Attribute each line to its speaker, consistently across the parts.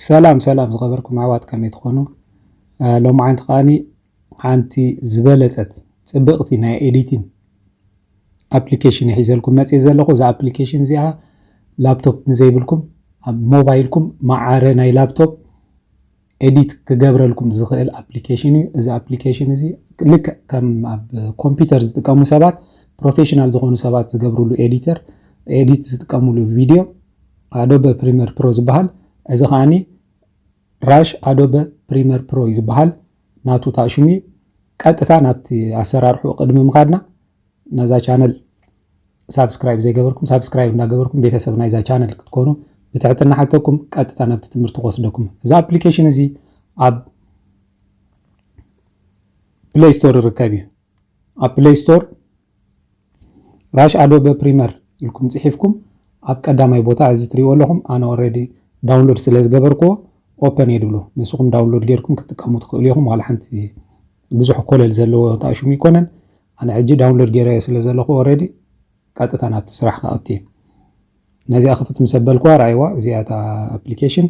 Speaker 1: سلام زغبركم عوات كمي تخونو لو معين تقاني عانتي زبالتت تبقتي ناي إديتين أبليكيشن يحيزلكم ما تيزلقو زا أبليكيشن زيها لابتوب نزيبلكم موبايلكم معاري ناي لابتوب إديت كجبر لكم زغيل أبليكيشن إذا أبليكيشن زي لك كم كمبيوترز تقامو سبات بروفيشنال زغونو سبات زغبرو له إديتر إديت تقامو له فيديو أدوبي بريمير برو زبهال إذا خاني راش أدوبي بريمير برو يزبهال ناتو تاشمي قطتا نابتي أسرارحو قدم مخادنا نزا چانل سابسكرايب زي قبركم سابسكرايب نا قبركم بيتسبنا إذا چانل كتكونو بتعتنا حتىكم قطتا نابتي تمرتو قصدكم إذا أبليكيشن زي أب بلاي ستور ركابي أب بلاي ستور راش أدوبي بريمير يلكم تحيفكم أب قدامي بوتا أزتريو لهم أنا أوريدي داونلود سلاز قبركو اوبن يدبلو نسوكم داونلود غيركم كتقامو تخليهم على حنتي بزح كل زلو تاشو ميكونن انا اجي داونلود غير سلازلخو اوريدي قطتا ناب تسرح خاطي نزي اخفت مسبلكو رايوا زياتا ابليكيشن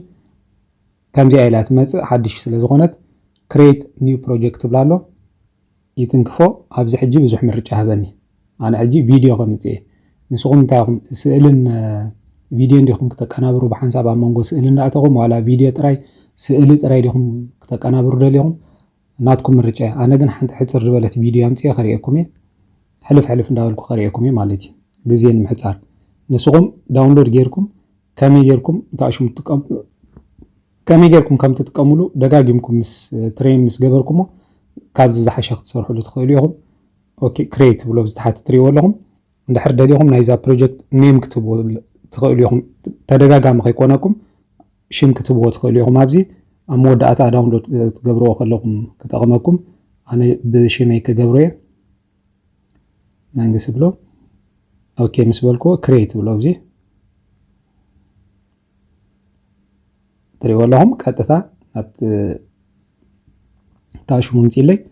Speaker 1: كم دي ايلات مص حدش سلازغونت كرييت نيو بروجكت بلالو يتنكفو ابز حجي بزح مرجع هبني انا اجي فيديو قمتي نسوكم تاعكم سئلن فيديو ديكم كتقنابرو بحنساب امونغو سئل እንዳተቆም ዋላ ቪዲዮ ጥራይ ስእሊ ጥራይ ዲኩም كتقنابرو ደልይኩም ናትኩም ምርጫ አነ ግን ሓንቲ ሕፅር ዝበለት ቪዲዮ አምጪ خريئكم حلف እንዳልኩ خريئكم ማለት ግዜን ምሕፃር ንስኩም ዳውንሎድ ጌርኩም ከመይ ጌርኩም ታሽሙ ትጥቀምሉ ከመይ ጌርኩም ከም ትጥቀምሉ ደጋጊምኩም ምስ ትሬን ምስ ገበርኩሞ ካብዚ ዝሓሸ ክትሰርሕሉ ትኽእሉ ኢኹም ኦኬ ክሬት ብሎ ዝተሓት ትሪእዎ ኣለኹም እንድሕር ደልይኩም ናይዛ ፕሮጀክት ኔም ክትብዎ تخيلوا يوم تدقاقا ما خيكونكم شم كتبوه تخيلوا يوم أبزي أمو داتا داونلود تقبروه خلوكم كتغمكم أنا بشيمي كقبروه ما عندي سبلو أوكي مسبلكو كريت بلو أبزي تريوا لهم كاتتا نبت تاشو ممتي لي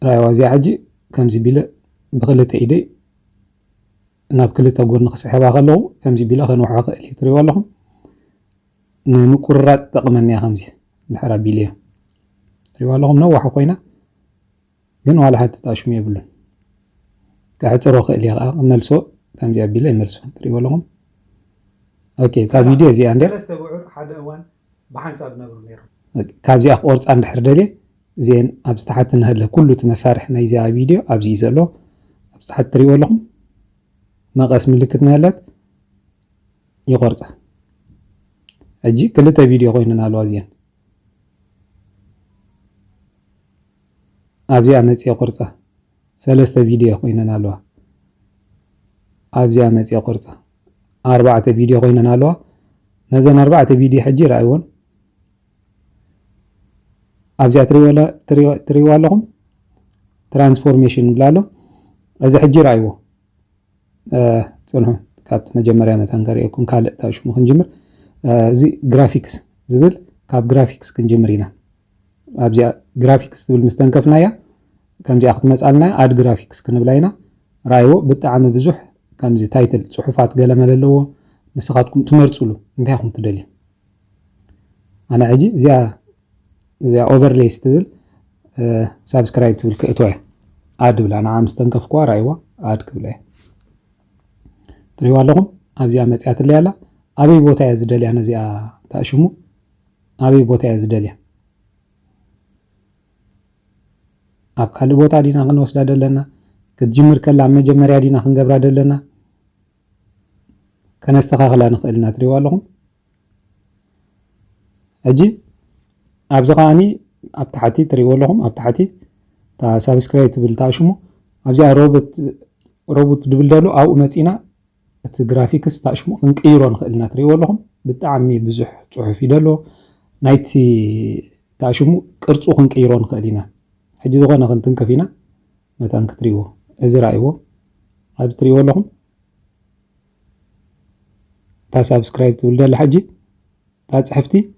Speaker 1: رايوا زي حجي كمزي بيلا بغلة إيدي ناب كلتا قول نقص حبا غلو كمزي بلا خنوح عقل يتري والله نمكرات تقمني يا خمزي الحرا بيليا تري والله نوح قوينا قن ولا حتى تاشمية بلون كحت روخ إلي ملسو كمزي بلا ملسو تري والله اوكي تا فيديو زي عندي
Speaker 2: سلسة بعور حدا اوان بحنساب نبرو نيرو
Speaker 1: كابزي اخ اورص عند حردلي زين ابستحت نهلا كله تمسارحنا يزي فيديو ابزي زلو ابستحت تري والله مقاس ملكت مالت يقرصه اجي كلتا فيديو خوينا الوازين ابزي امص يقرصه ثلاثه فيديو خوينا الوا ابزي امص يقرصه اربعه فيديو خوينا الوا نزن اربعه فيديو حجي رايون ابزي تري لهم ترانسفورميشن بلالو اذا حجي رايو صنعوا كابت مجمريا متان غريكم كالق تاشمو كنجمر زي جرافيكس زبل كاب جرافيكس كنجمرينا ابزي جرافيكس تبل مستنكفنايا كمزي اخت مصالنا اد جرافيكس كنبلاينا رايو بتعم بزح كمزي تايتل صحفات قلمللو نسخاتكم تمرصلو انتيكم تدلي انا اجي زي اوفرلي ستبل سبسكرايب تبل كاتوي اد بلا انا مستنكفكوا رايو اد كبلاي تريوا لهم أبزي أمتيات اللي على أبي بوتا يزدلي أنا زي تأشمو أبي بوتا يزدلي أب كل بوتا دينا خن وصل دلنا كتجمر كلا عم جمر دينا خن قبر دلنا كان استخاخلا نقلنا تريوا لهم أجي أبزقاني أب تحتي تريوا لهم أب تحتي تا سبسكرايب بالتأشمو أبزي روبوت دبل دلو أو متينا جرافيكس تاشمو كنقيرو نخلنا تريو لهم بتعمي بزح صحف يدلو نايتي تاشمو قرصو كنقيرو نخلينا حجي زغنا كنتنكفينا متان كتريو ازرايو هاد تريو لهم تا سبسكرايب تولد الحجي تا صحفتي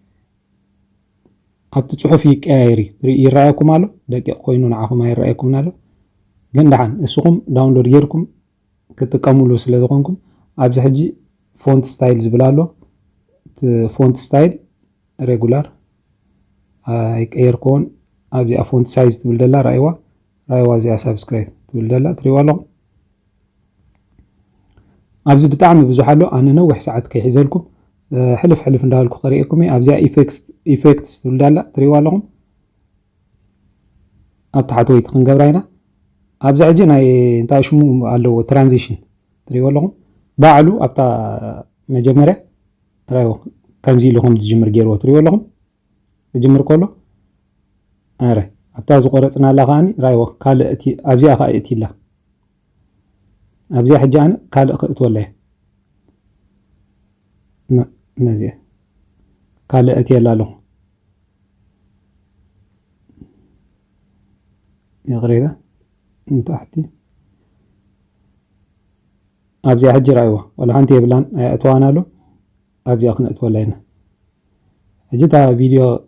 Speaker 1: ابت صحف يقايري يرايكم مالو دقيق كوينو نعاهم يرايكم نالو غندحان اسكم داونلود يركم كتقاملو سلازكونكم ابز حجي فونت ستايلز بلالو ፎንት ስታይል ሬጉላር ኣይቀየርክዎን ኣብዚኣ ፎንት ሳይዝ ትብል ደላ ራእይዋ እዚኣ ሳብስክራይብ ትብል ደላ ትሪእዋ ኣለኹም ኣብዚ ብጣዕሚ ብዙሕ ኣሎ ኣነ ነዊሕ ሰዓት ከይሒዘልኩም ሕልፍ እንዳበልኩ ከሪአኩም ኣብዚኣ ኢፌክትስ ትብል ደላ ትሪእዋ ኣለኹም ኣብ ታሕቲ ወይቲ ክንገብራ ኢና ኣብዚ ሕጂ ናይ እንታይ ሽሙ ኣለዎ ትራንዚሽን ትሪእዎ ኣለኹም ባዕሉ ኣብታ መጀመርያ ራእይዎ ከምዚ ኢሉ ከም ዝጅምር ገይርዎ ትሪእዎ ኣለኹም ክጅምር ከሎ ኣረ ኣብታ ዝቆረፅናላ ከዓኒ ራእይዎ ካልእ እቲ ኣብዚኣ ከዓ እቲላ ኣብዚኣ ሕጂ ኣነ ካልእ ክእትወላ እየ ነዚኣ ካልእ እትየላ ኣለኹ يغريده من تحت أبزي حجر أيوة ولا أنت يبلان أتوانا له أبزي أخنقت ولا هنا جيتها فيديو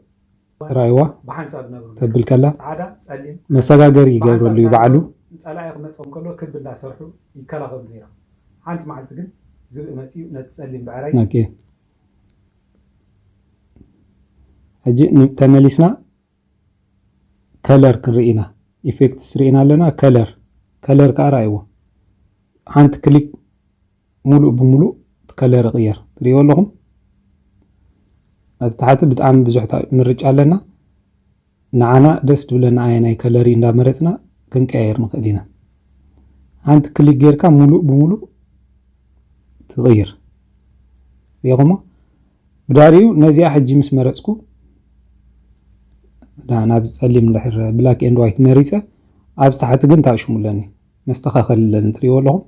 Speaker 1: رايوة تبل كلا مساقا قري قبل اللي يبعلو
Speaker 2: نتسألا يقمتهم كله كل بالله سرحو يكلا قبل ليرا حانت معلت قل زبق متي نتسألين بعراي
Speaker 1: اوكي أجي تمليسنا كلر كرئينا ኢፌክትስ ርኢና ኣለና ከለር ከዓ ራእይዎ ሓንቲ ክሊክ ሙሉእ ብሙሉእ ከለር ይቕየር ትሪእዎ ኣለኹም ኣብ ታሕቲ ብጣዕሚ ብዙሕ ምርጫ ኣለና ንዓና ደስ ድብለና ኣየናይ ከለር እንዳመረፅና ክንቀያየር ንኽእል ኢና ሓንቲ ክሊክ ጌርካ ሙሉእ ብሙሉእ ትቕይር ሪኢኹሞ ብዳሪኡ ነዚኣ ሕጂ ምስ መረፅኩ ናብ ፀሊም ድሕር ብላክ ኤንድ ዋይት መሪፀ ኣብ ታሕቲ ግን ታሽሙለኒ መስተኻኸል ኣለኒ ትሪእዎ ኣለኹም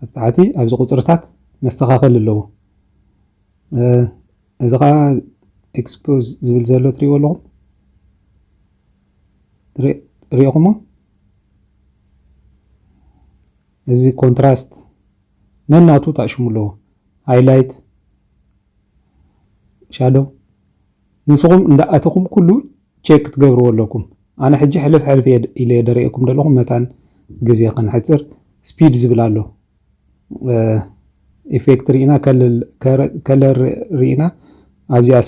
Speaker 1: ኣብ ታሕቲ ኣብዚ ቁፅርታት መስተኻኸል ኣለዎ እዚ ከዓ ኤክስፖዝ ዝብል ዘሎ ትሪእዎ ኣለኹም ሪኢኹሞ እዚ ኮንትራስት ነናቱ ታሽሙ ኣለዎ ሃይላይት ሻዶ ንስኹም እንዳኣተኹም ኩሉ ቼክ ትገብርዎ ኣለኩም ኣነ ሕጂ ሕልፍ ኢለ ደሪአኩም ዘለኹም መታን ግዜ ክንሕፅር ስፒድ ዝብል ኣሎ ኢፌክት ርኢና ከለር ርኢና ኣብዚኣ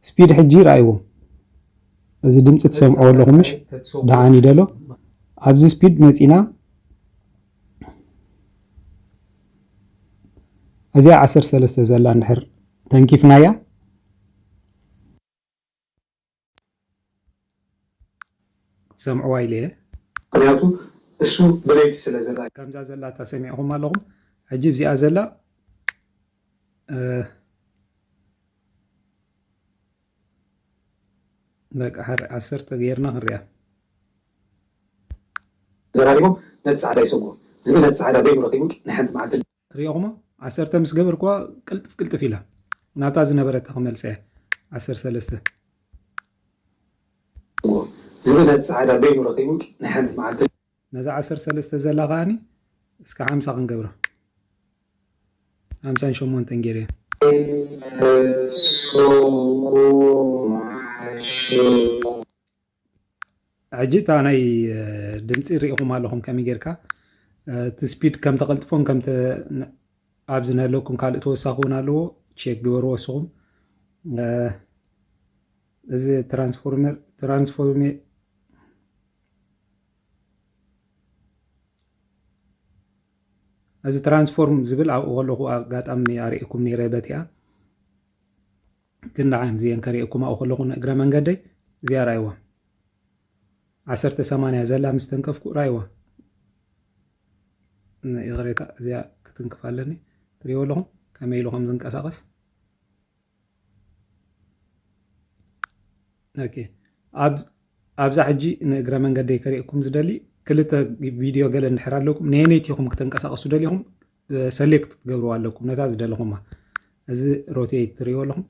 Speaker 1: ስፒድ ሕጂ ራእይዎ እዚ ድምፂ ትሰምዕዎ ኣለኹም ምሽ ደዓኒ ደሎ ኣብዚ ስፒድ መፂና እዚኣ 13 ዘላ እንድሕር ተንኪፍናያ سمعوا إليه
Speaker 2: ምክንያቱ እሱ ብለይቲ ስለ ዝረአ
Speaker 1: ከምዛ ዘላ ተሰሚዕኹም ኣለኹም ሕጂ ብዚኣ ዘላ በቃ 10 ገይርና ክንሪኣ
Speaker 2: ዘራሪቦም ነቲ ፃዕዳ ይሰግዎ ዝብል ነቲ ፃዕዳ ደይኑ ረኪቡ ንሓንቲ መዓልቲ
Speaker 1: ሪኢኹሞ 10 ምስ ገበርክዋ ቅልጥፍ ኢላ ናታ ዝነበረታ ክመልሰ እያ 13
Speaker 2: ዝብል ነቲ ፃዕዳ ደይኑ ረኪቡ ንሓንቲ መዓልቲ
Speaker 1: ነዛ 13 ዘላ ከዓኒ እስከ 50 ክንገብራ 58 ገይረ ሕጂ እታ ናይ ድምፂ ሪኢኹም ኣለኹም ከመይ ጌርካ እቲ ስፒድ ከም ተቐልጥፎን ከም ኣብዚ ነለኩም ካልእ ተወሳኺ እውን ኣለዎ ቼክ ግበርዎ እስኹም እዚ ትራንስፎርሜ እዚ ትራንስፎርም ዝብል ኣብኡ ከለኹ ኣጋጣሚ ኣሪእኩም ነይረ በቲኣ ግን ንዓን እዚአን ከሪእኩም ኣብኡ ከለኹ እግረ መንገደይ እዚኣ ራእይዋ 1080 ዘላ ምስ ተንከፍኩ ራእይዋ ይቕሬታ እዚኣ ክትንክፍ ኣለኒ ትሪእዎ ኣለኹም ከመይ ኢሉ ከም ዝንቀሳቐስ ኦኬ ኣብዛ ሕጂ ንእግረ መንገደይ ከሪእኩም ዝደሊ ክልተ ቪድዮ ገለ እንድሕር ኣለኩም ነየነይቲኹም ክትንቀሳቐሱ ደሊኹም ሰሌክት ትገብርዎ ኣለኩም ነታ ዝደለኹማ እዚ ሮቴት ትሪእዎ ኣለኹም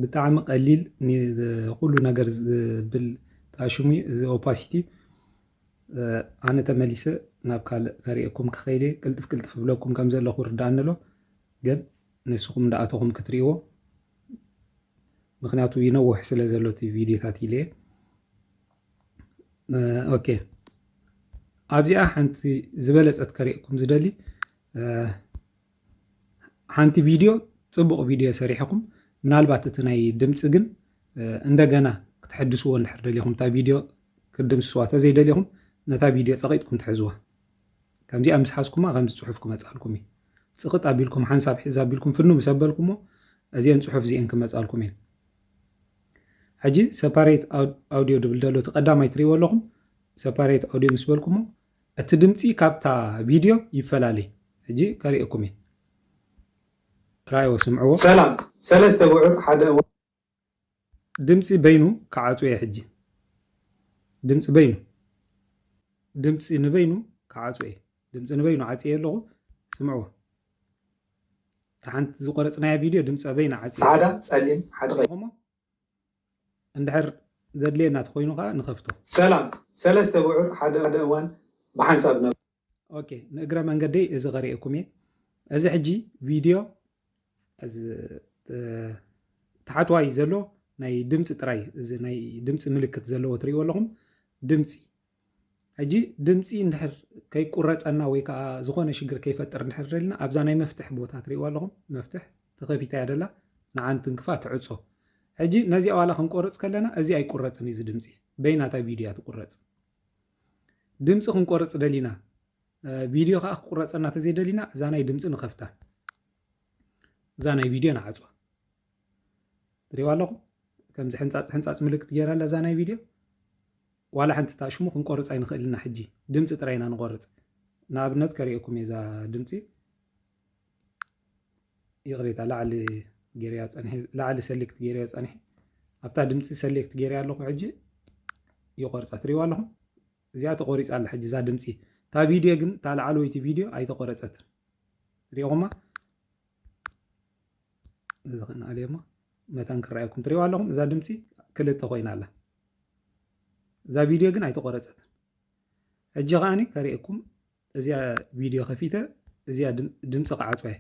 Speaker 1: ብጣዕሚ ቀሊል ኩሉ ነገር ዝብል ታሽሙ እዚ ኦፓሲቲ ኣነ ተመሊሰ ናብ ካልእ ከሪእኩም ክኸይደ ቅልጥፍ ብለኩም ከም ዘለኹ ርዳእኒ ኣሎ ግን ንስኹም እንዳኣተኹም ክትሪእዎ ምክንያቱ ይነውሕ ስለ ዘሎ እቲ ቪድዮታት ኢለ ኦኬ ኣብዚኣ ሓንቲ ዝበለፀት ከሪእኩም ዝደሊ ሓንቲ ቪድዮ ፅቡቕ ቪድዮ ሰሪሕኩም ምናልባት እቲ ናይ ድምፂ ግን እንደገና ክትሕድስዎ እንድሕር ደሊኹም እታ ቪድዮ ክድምስስዋ ተዘይደሊኹም ነታ ቪድዮ ፀቒጥኩም ትሕዝዋ ከምዚኣ ምስ ሓዝኩማ ከምዚ ፅሑፍ ክመፃልኩም እዩ ፅቕጥ ኣቢልኩም ሓንሳብ ሒዝ ኣቢልኩም ፍኑ ምስ ኣበልኩሞ እዚአን ፅሑፍ እዚአን ክመፃልኩም እየን ሕጂ ሰፓሬት ኣውዲዮ ድብል ደሎ እቲ ቀዳማይ ትሪእዎ ኣለኹም ሰፓሬት ኣውዲዮ ምስ በልኩሞ እቲ ድምፂ ካብታ ቪድዮ ይፈላለይ ሕጂ ከሪአኩም እየ ራእይዎ ስምዕዎ
Speaker 2: ሰላም ሰለስተ ውዕር ሓደ
Speaker 1: ድምፂ በይኑ ክዓፁ እየ ሕጂ ድምፂ በይኑ ድምፂ ንበይኑ ክዓፁ እየ ድምፂ ንበይኑ ዓፅየ ኣለኹ ስምዕዎ ሓንቲ ዝቆረፅናያ ቪድዮ ድምፂ በይና ዓፅየ
Speaker 2: ፃዕዳ ፀሊም ሓደ ቀይሞ
Speaker 1: እንድሕር ዘድልየና ተኮይኑ ከዓ ንኸፍቶ
Speaker 2: ሰላም ሰለስተ ውዕር ሓደ እዋን ብሓንሳብ ነበር
Speaker 1: ኦኬ ንእግረ መንገደይ እዚ ቀሪአኩም እየ እዚ ሕጂ ቪድዮ ታሕተዋይ ዘሎ ናይ ድምፂ ጥራይ እዚ ናይ ድምፂ ምልክት ዘለዎ ትሪእዎ ኣለኹም ድምፂ ሕጂ ድምፂ እንድሕር ከይቁረፀና ወይ ከዓ ዝኾነ ሽግር ከይፈጥር እንድሕር ደሊና ኣብዛ ናይ መፍትሕ ቦታ ትሪእዎ ኣለኹም መፍትሕ ተኸፊታ እያ ደላ ንዓንቲ እንክፋ ትዕፆ ሕጂ ነዚኣ ዋላ ክንቆርፅ ከለና እዚ ኣይቁረፅን እዚ ድምፂ በይናታ ቪድዮ ትቁረፅ ድምፂ ክንቆርፅ ደሊና ቪድዮ ከዓ ክቁረፀና ተዘይደሊና እዛ ናይ ድምፂ ንኸፍታ እዛ ናይ ቪድዮ ንዓፅዋ ትሪእዎ ኣለኹም ከምዚ ሕንፃፅ ምልክት ገይራላ እዛ ናይ ቪድዮ ዋላ ሓንቲ ታሽሙ ክንቆርፅ ኣይንኽእልና ሕጂ ድምፂ ጥራይና ንቆርፅ ንኣብነት ከሪአኩም እዛ ድምፂ ይቕሬታ ላዕሊ ጌርያ ፀኒሐ ላዕሊ ሰሌክት ጌርያ ፀኒሐ ኣብታ ድምፂ ሰሌክት ጌርያ ኣለኹ ሕጂ ይቆርፃ ትሪእዎ ኣለኹም እዚኣ ተቆሪፃ ኣላ ሕጂ እዛ ድምፂ እታ ቪድዮ ግን እታ ላዕለወይቲ ቪድዮ ኣይተቆረፀትን ትሪእኹማ እዚ ክናኣል እዮማ መተን ክረአየኩም ትሪእዎ ኣለኹም እዛ ድምፂ ክልተ ኮይና ኣላ እዛ ቪድዮ ግን ኣይተቆረፀትን ሕጂ ከዓኒ ከሪአኩም እዚኣ ቪድዮ ከፊተ እዚኣ ድምፂ ክዓፅዋ እየ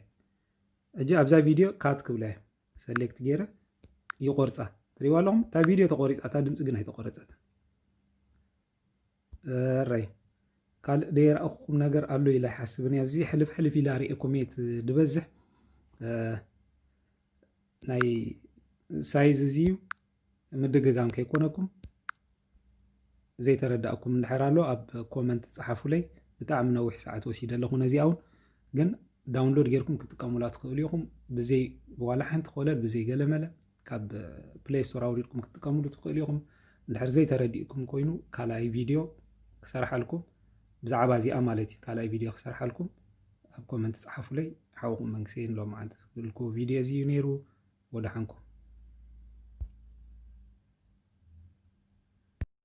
Speaker 1: ሕጂ ኣብዛ ቪድዮ ካት ክብላ እየ ሰሌክት ገይረ ይቆርፃ ትሪእዎ ኣለኹም እታ ቪድዮ ተቆሪፃ እታ ድምፂ ግን ኣይተቆረፀትን ራይ ካልእ ደይረአኹም ነገር ኣሎ ኢላ ይሓስብን ኣብዚ ሕልፍ ሕልፍ ኢላ ሪአኩም እየ ድበዝሕ ናይ ሳይዝ እዚ ምድግጋም ከይኮነኩም ዘይተረዳእኩም እንድሕር ኣሎ ኣብ ኮመንት ፀሓፉለይ ብጣዕሚ ነዊሕ ሰዓት ወሲደ ኣለኹ ነዚኣ እውን ግን ዳውንሎድ ጌርኩም ክትጥቀሙላ ትኽእሉ ኢኹም ብዘይ ዋላ ሓንቲ ኮለል ብዘይ ገለመለ ካብ ፕሌይ ስቶር ኣውሪድኩም ክትጥቀሙሉ ትኽእሉ ኢኹም እንድሕር ዘይተረዲእኩም ኮይኑ ካልኣይ ቪድዮ ክሰርሓልኩም ብዛዕባ እዚኣ ማለት እዩ ካልኣይ ቪድዮ ክሰርሓልኩም ኣብ ኮመንት ፀሓፉለይ ሓውኩም መንግሰይን ሎም ዓንት ዝብልኩ ቪድዮ እዚ እዩ ነይሩ ወዳሓንኩም